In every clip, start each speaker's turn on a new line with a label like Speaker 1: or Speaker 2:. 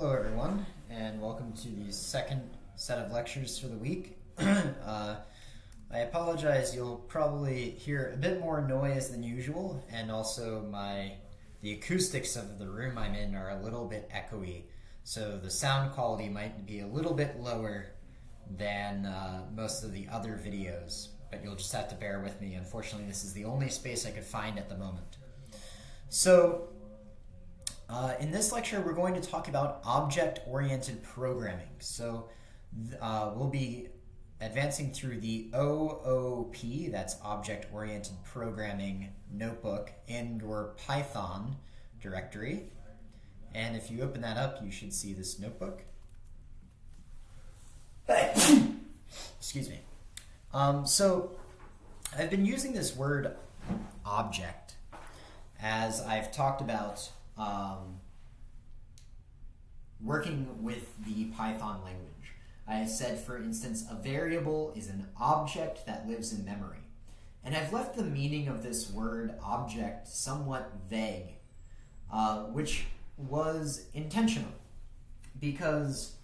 Speaker 1: Hello everyone, and welcome to the second set of lectures for the week. I apologize, you'll probably hear a bit more noise than usual, and also the acoustics of the room I'm in are a little bit echoey, so the sound quality might be a little bit lower than most of the other videos, but you'll just have to bear with me. Unfortunately, this is the only space I could find at the moment. So, in this lecture, we're going to talk about object-oriented programming. So we'll be advancing through the OOP, that's Object-Oriented Programming Notebook, in your Python directory. And if you open that up, you should see this notebook. Excuse me. So I've been using this word object as I've talked about working with the Python language. I said, for instance, a variable is an object that lives in memory. And I've left the meaning of this word object somewhat vague, which was intentional, because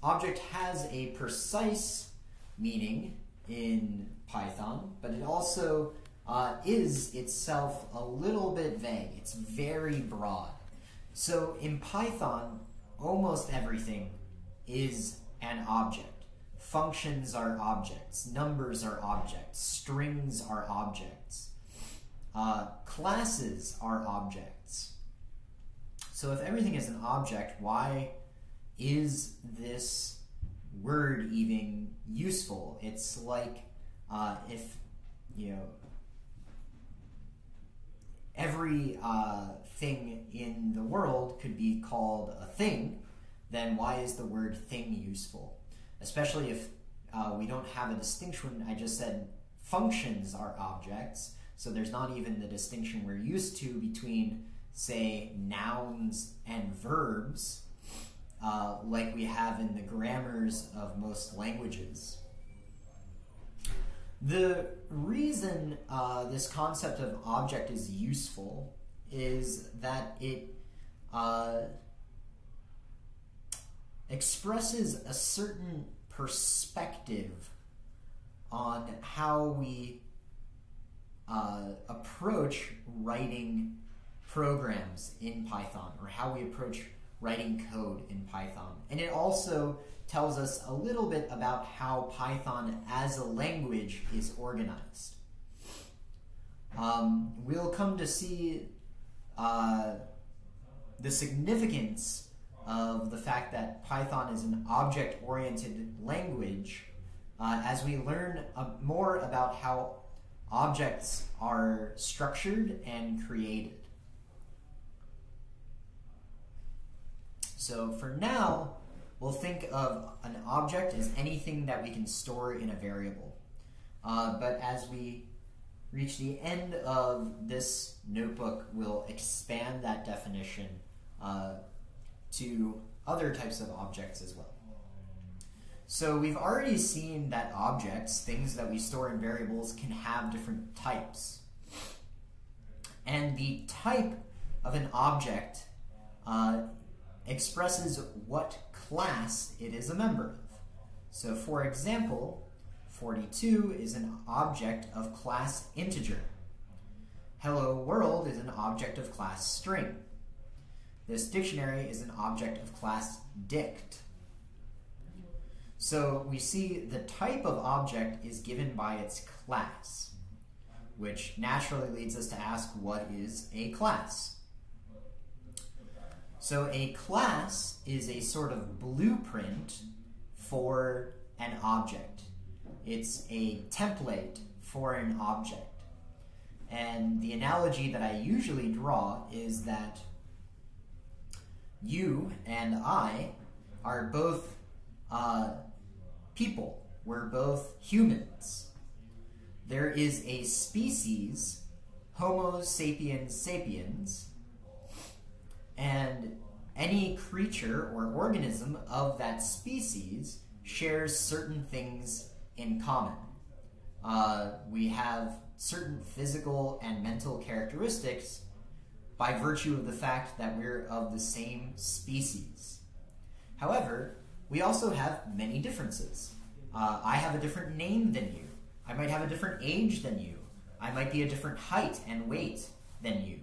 Speaker 1: object has a precise meaning in Python, but it also is itself a little bit vague. It's very broad. So in Python, almost everything is an object. Functions are objects. Numbers are objects. Strings are objects. Classes are objects. So if everything is an object, why is this word even useful? It's like if, every thing in the world could be called a thing, then why is the word thing useful? Especially if we don't have a distinction. I just said functions are objects, so there's not even the distinction we're used to between, say, nouns and verbs, like we have in the grammars of most languages. The reason this concept of object is useful is that it expresses a certain perspective on how we approach writing programs in Python, or how we approach writing code in Python. And it also tells us a little bit about how Python as a language is organized. We'll come to see the significance of the fact that Python is an object-oriented language as we learn more about how objects are structured and created. So for now, we'll think of an object as anything that we can store in a variable. But as we reach the end of this notebook, we'll expand that definition to other types of objects as well. So we've already seen that objects, things that we store in variables, can have different types. And the type of an object expresses what class it is a member of. So for example, 42 is an object of class integer. Hello world is an object of class string. This dictionary is an object of class dict. So we see the type of object is given by its class, which naturally leads us to ask, what is a class? So a class is a sort of blueprint for an object. It's a template for an object. And the analogy that I usually draw is that you and I are both people. We're both humans. There is a species, Homo sapiens sapiens, and any creature or organism of that species shares certain things in common. We have certain physical and mental characteristics by virtue of the fact that we're of the same species. However, we also have many differences. I have a different name than you. I might have a different age than you. I might be a different height and weight than you.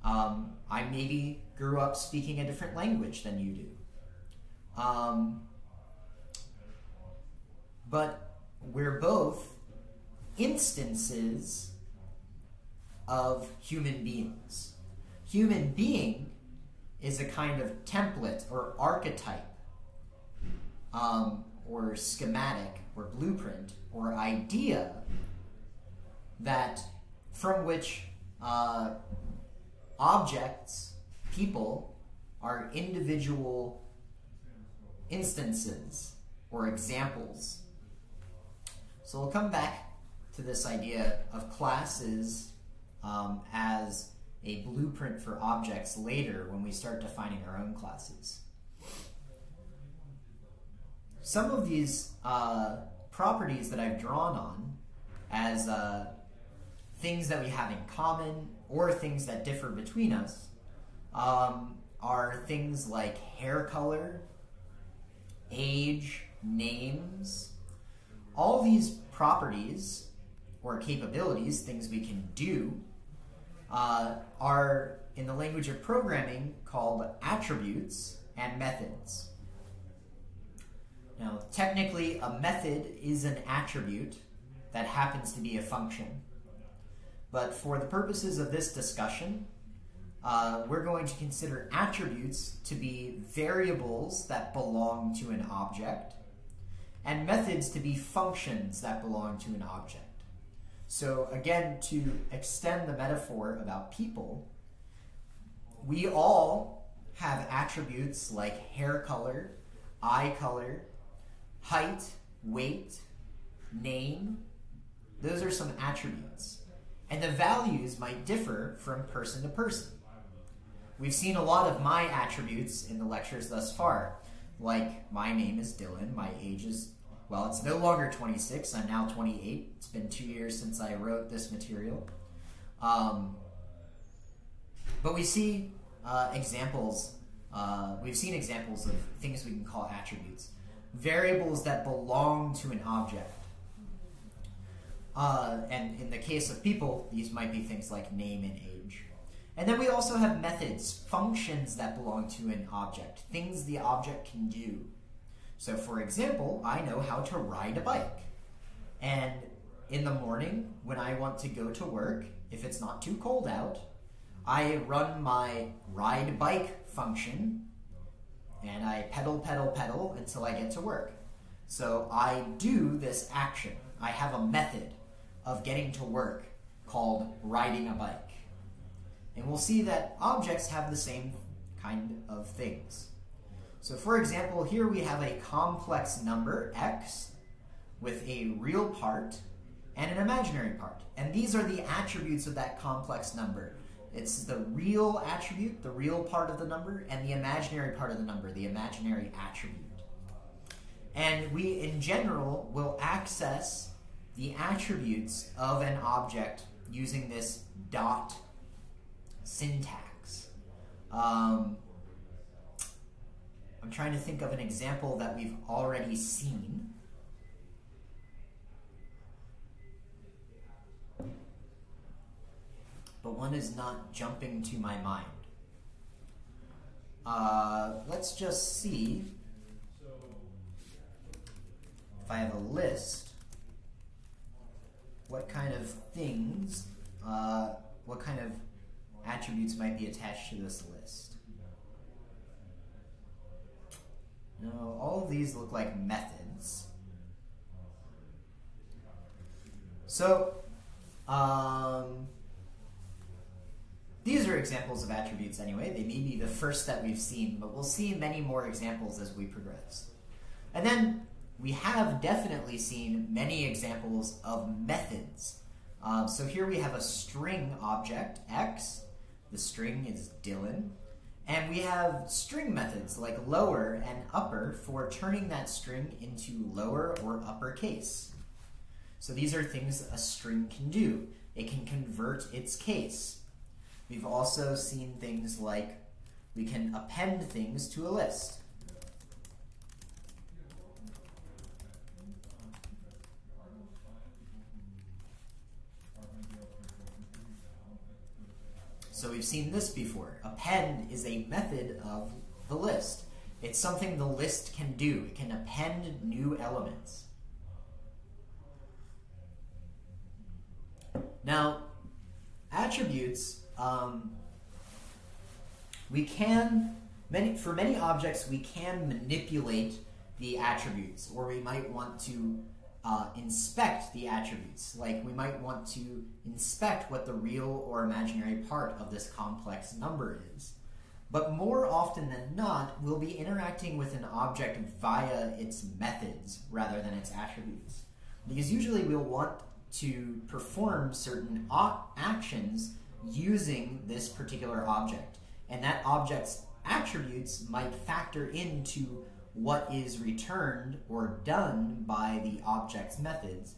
Speaker 1: I maybe grew up speaking a different language than you do. But we're both instances of human beings. Human being is a kind of template or archetype, or schematic or blueprint or idea that from which objects, people, are individual instances or examples. So we'll come back to this idea of classes as a blueprint for objects later when we start defining our own classes. Some of these properties that I've drawn on as things that we have in common or things that differ between us are things like hair color, age, names. All these properties or capabilities, things we can do, are in the language of programming called attributes and methods. Now, technically, a method is an attribute that happens to be a function. But for the purposes of this discussion, we're going to consider attributes to be variables that belong to an object, and methods to be functions that belong to an object. So again, to extend the metaphor about people, we all have attributes like hair color, eye color, height, weight, name. Those are some attributes. And the values might differ from person to person. We've seen a lot of my attributes in the lectures thus far. Like, my name is Dylan, my age is, well, it's no longer 26, I'm now 28. It's been 2 years since I wrote this material. But we see examples, we've seen examples of things we can call attributes. Variables that belong to an object. And in the case of people, these might be things like name and age. And then we also have methods, functions that belong to an object, things the object can do. So for example, I know how to ride a bike. And in the morning, when I want to go to work, if it's not too cold out, I run my ride bike function and I pedal, pedal, pedal until I get to work. So I do this action. I have a method of getting to work called riding a bike. And we'll see that objects have the same kind of things. So for example, here we have a complex number, x, with a real part and an imaginary part. And these are the attributes of that complex number. It's the real attribute, the real part of the number, and the imaginary part of the number, the imaginary attribute. And we, in general, will access the attributes of an object using this dot syntax. I'm trying to think of an example that we've already seen. But one is not jumping to my mind. Let's just see if I have a list, what kind of things, what kind of attributes might be attached to this list. No, all of these look like methods. So, these are examples of attributes anyway. They may be the first that we've seen, but we'll see many more examples as we progress. And then we have definitely seen many examples of methods. So here we have a string object, x. The string is Dylan. And we have string methods like lower and upper for turning that string into lower or upper case. So these are things a string can do. It can convert its case. We've also seen things like we can append things to a list. So we've seen this before. Append is a method of the list. It's something the list can do. It can append new elements. Now, attributes, for many objects, we can manipulate the attributes, or we might want to inspect the attributes. Like we might want to inspect what the real or imaginary part of this complex number is. But more often than not, we'll be interacting with an object via its methods rather than its attributes. Because usually we'll want to perform certain actions using this particular object. And that object's attributes might factor into what is returned or done by the object's methods.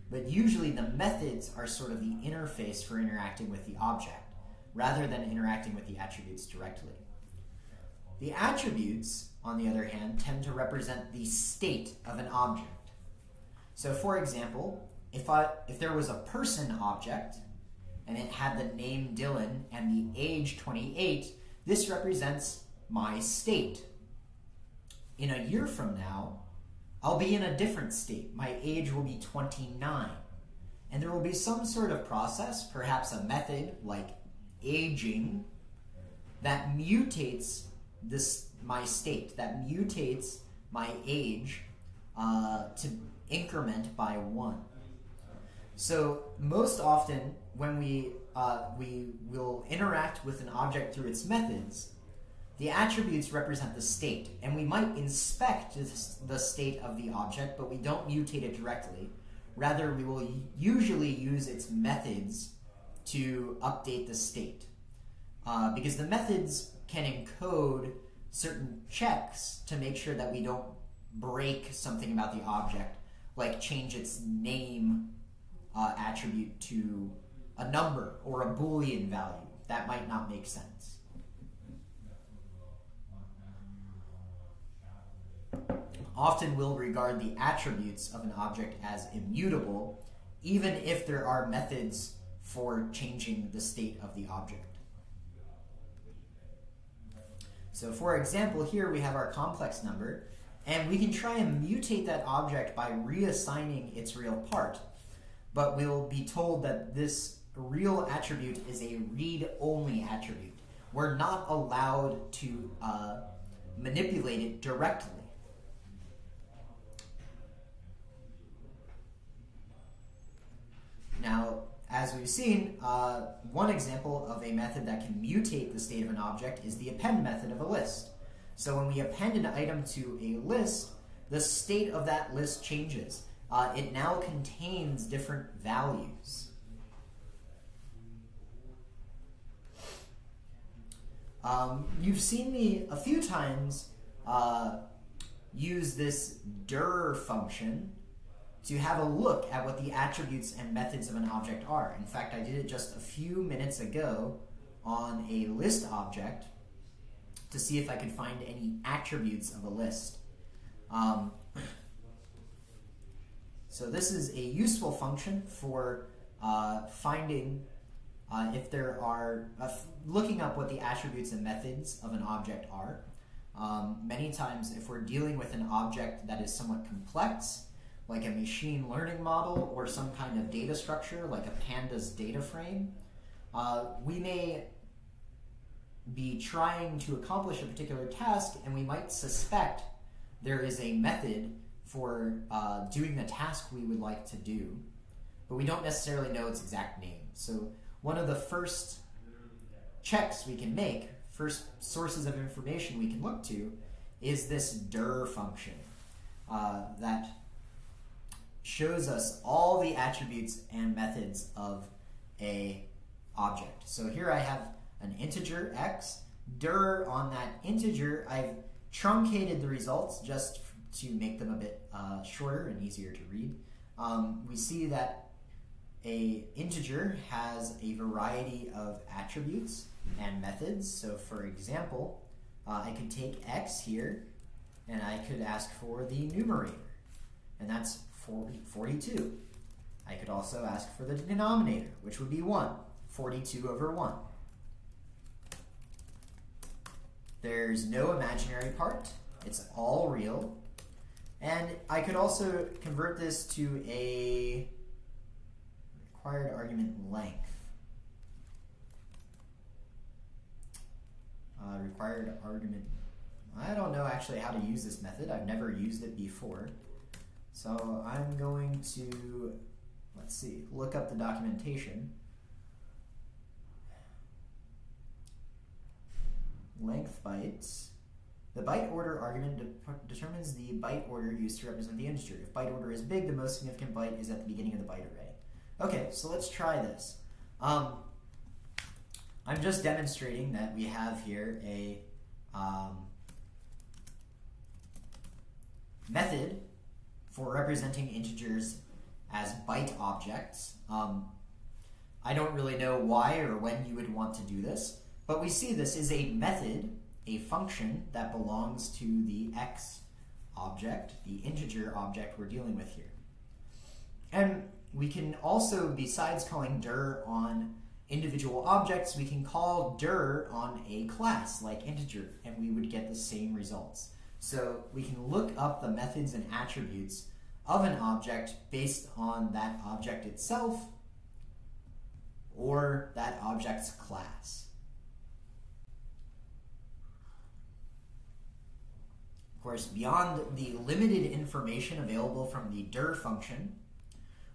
Speaker 1: But usually the methods are sort of the interface for interacting with the object, rather than interacting with the attributes directly. The attributes, on the other hand, tend to represent the state of an object. So for example, if there was a person object, and it had the name Dylan and the age 28, this represents my state. In a year from now, I'll be in a different state. My age will be 29. And there will be some sort of process, perhaps a method like aging, that mutates my state, that mutates my age to increment by 1. So most often when we will interact with an object through its methods, the attributes represent the state, and we might inspect the state of the object, but we don't mutate it directly. Rather, we will usually use its methods to update the state. Because the methods can encode certain checks to make sure that we don't break something about the object, like change its name attribute to a number or a Boolean value. That might not make sense. Often we'll regard the attributes of an object as immutable, even if there are methods for changing the state of the object. So for example, here we have our complex number, and we can try and mutate that object by reassigning its real part. But we'll be told that this real attribute is a read-only attribute. We're not allowed to manipulate it directly. Now, as we've seen, one example of a method that can mutate the state of an object is the append method of a list. So when we append an item to a list, the state of that list changes. It now contains different values. You've seen me a few times use this dir function to have a look at what the attributes and methods of an object are. In fact, I did it just a few minutes ago on a list object to see if I could find any attributes of a list. So this is a useful function for finding if there are, looking up what the attributes and methods of an object are. Many times if we're dealing with an object that is somewhat complex, like a machine learning model or some kind of data structure like a pandas data frame, we may be trying to accomplish a particular task, and we might suspect there is a method for doing the task we would like to do, but we don't necessarily know its exact name. So one of the first checks we can make, first sources of information we can look to, is this dir function that shows us all the attributes and methods of a object. So here I have an integer x. Dir on that integer, I've truncated the results just to make them a bit shorter and easier to read. We see that a integer has a variety of attributes and methods. So for example, I could take x here and I could ask for the numerator, and that's 42. I could also ask for the denominator, which would be 1, 42 over 1. There's no imaginary part, it's all real. And I could also convert this to a required argument length. Required argument, I don't know actually how to use this method. I've never used it before. So I'm going to, let's see, look up the documentation. Length bytes. The byte order argument determines the byte order used to represent the integer. If byte order is big, the most significant byte is at the beginning of the byte array. Okay, so let's try this. I'm just demonstrating that we have here a method for representing integers as byte objects. I don't really know why or when you would want to do this, but we see this is a method, a function that belongs to the x object, the integer object we're dealing with here. And we can also, besides calling dir on individual objects, we can call dir on a class like integer, and we would get the same results. So we can look up the methods and attributes of an object based on that object itself or that object's class. Of course, beyond the limited information available from the dir function,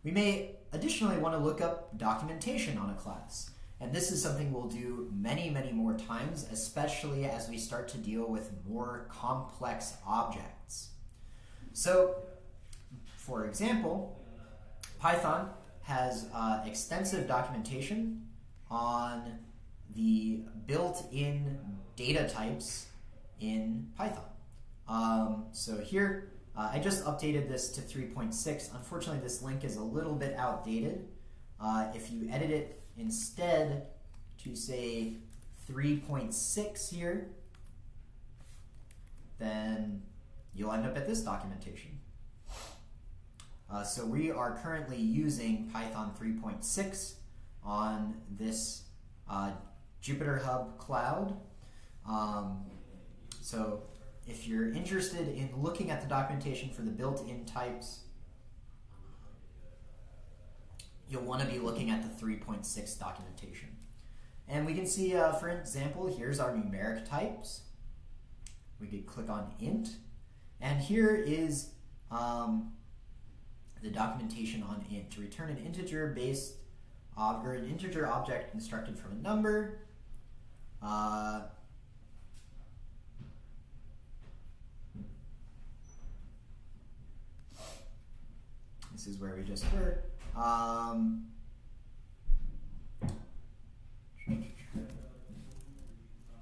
Speaker 1: we may additionally want to look up documentation on a class. And this is something we'll do many, many more times, especially as we start to deal with more complex objects. So, for example, Python has extensive documentation on the built-in data types in Python. So here, I just updated this to 3.6. Unfortunately, this link is a little bit outdated. If you edit it instead to say 3.6 here, then you'll end up at this documentation. So we are currently using Python 3.6 on this Jupyter Hub cloud. So if you're interested in looking at the documentation for the built-in types, you'll want to be looking at the 3.6 documentation. And we can see, for example, here's our numeric types. We could click on int, and here is the documentation on int. To return an integer-based or an integer object constructed from a number. This is where we just were.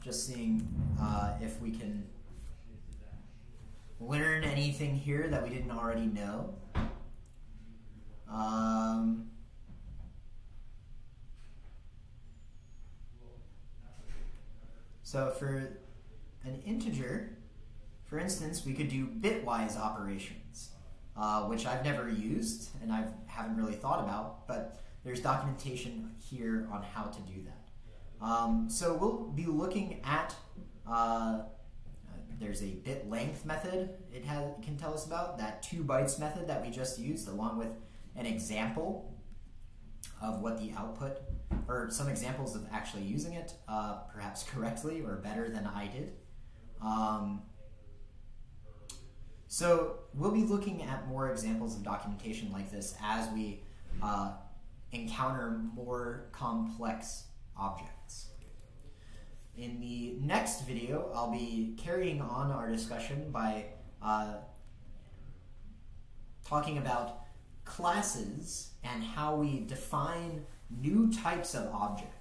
Speaker 1: Just seeing if we can learn anything here that we didn't already know. So for an integer, for instance, we could do bitwise operations, which I've never used and I haven't really thought about, but there's documentation here on how to do that. So we'll be looking at, there's a bit length method it can tell us about, that 2 bytes method that we just used, along with an example of what the output, or some examples of actually using it, perhaps correctly or better than I did. So we'll be looking at more examples of documentation like this as we encounter more complex objects. In the next video, I'll be carrying on our discussion by talking about classes and how we define new types of objects.